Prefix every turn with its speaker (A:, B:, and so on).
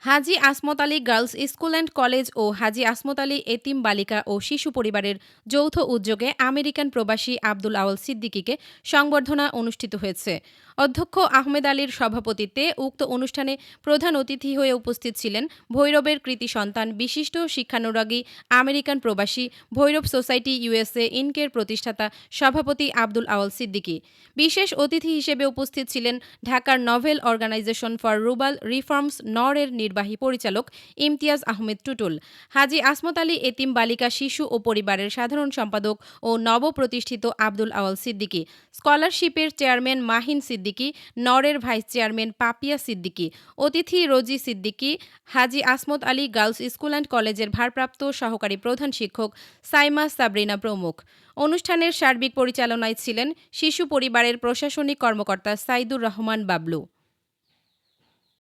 A: Haji Asmat Ali girls school and college ও হাজী আসমত আলী এতিম বালিকা ও শিশু পরিবারের যৌথ উদ্যোগে আমেরিকান প্রবাসী আব্দুল আওয়াল সিদ্দিকীকে সংবর্ধনা অনুষ্ঠিত হয়েছে। অধ্যক্ষ আহমেদ আলীর সভাপতিত্বে উক্ত অনুষ্ঠানে প্রধান অতিথি হয়ে উপস্থিত ছিলেন ভৈরবের কৃতী সন্তান বিশিষ্ট শিক্ষানুরাগী আমেরিকান প্রবাসী ভৈরব সোসাইটি ইউএসএ ইনকের প্রতিষ্ঠাতা সভাপতি আব্দুল আওয়াল সিদ্দিকী। বিশেষ অতিথি হিসেবে উপস্থিত ছিলেন ঢাকার novel organization for rural reforms নর-এর নির্বাহী পরিচালক ইমতিয়াজ আহমেদ টুটুল, হাজী আসমত আলী এতিম বালিকা শিশু ও পরিবারের সাধারণ সম্পাদক ও নবপ্রতিষ্ঠিত আব্দুল আওয়াল সিদ্দিকী, স্কলারশিপের চেয়ারম্যান মাহিন সিদ্দিকী, নর-এর ভাইস চেয়ারম্যান পাপিয়া সিদ্দিকী, অতিথি Rozy Siddiqui, Haji Asmat Ali girls school and কলেজের ভারপ্রাপ্ত সহকারী প্রধান শিক্ষক সাইমা সাবরিনা প্রমুখ। অনুষ্ঠানের সার্বিক পরিচালনায় ছিলেন শিশু পরিবারের প্রশাসনিক কর্মকর্তা সাইদুর রহমান বাবলু।